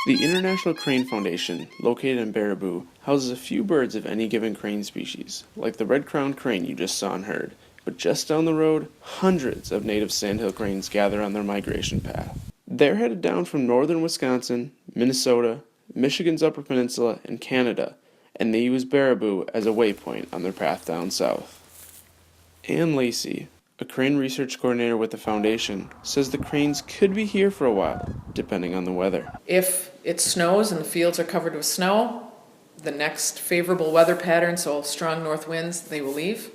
The International Crane Foundation, located in Baraboo, houses a few birds of any given crane species, like the red-crowned crane you just saw and heard. But just down the road, hundreds of native sandhill cranes gather on their migration path. They're headed down from northern Wisconsin, Minnesota, Michigan's Upper Peninsula, and Canada, and they use Baraboo as a waypoint on their path down south. Ann Lacey, a crane research coordinator with the foundation, says the cranes could be here for a while, depending on the weather. If it snows and the fields are covered with snow, the next favorable weather pattern, so strong north winds, they will leave.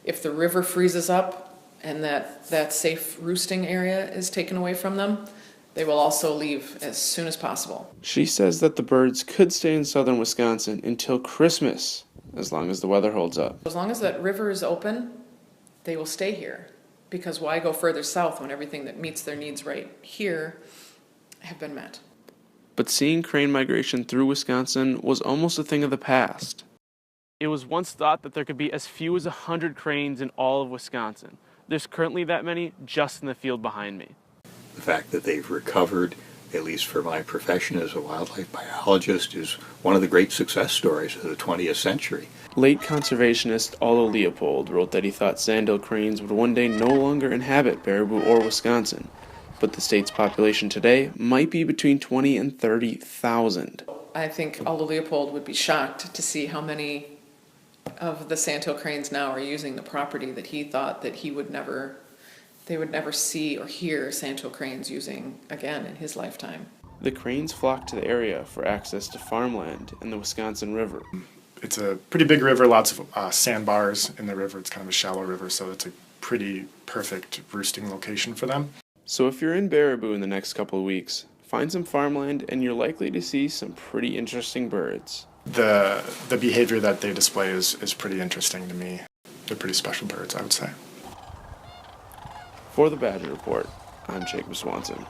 If the river freezes up and that safe roosting area is taken away from them, they will also leave as soon as possible. She says that the birds could stay in southern Wisconsin until Christmas, as long as the weather holds up. As long as that river is open, they will stay here, because why go further south when everything that meets their needs right here have been met? But seeing crane migration through Wisconsin was almost a thing of the past. It was once thought that there could be as few as 100 cranes in all of Wisconsin. There's currently that many just in the field behind me. The fact that they've recovered, at least for my profession as a wildlife biologist, is one of the great success stories of the 20th century. Late conservationist Aldo Leopold wrote that he thought Sandhill cranes would one day no longer inhabit Baraboo or Wisconsin, but the state's population today might be between 20 and 30,000. I think Aldo Leopold would be shocked to see how many of the Sandhill cranes now are using the property that he thought that they would never see or hear Sandhill cranes using again in his lifetime. The cranes flock to the area for access to farmland and the Wisconsin River. It's a pretty big river, lots of sandbars in the river. It's kind of a shallow river, so it's a pretty perfect roosting location for them. So if you're in Baraboo in the next couple of weeks, find some farmland and you're likely to see some pretty interesting birds. The behavior that they display is pretty interesting to me. They're pretty special birds, I would say. For the Badger Report, I'm Jacob Swanson.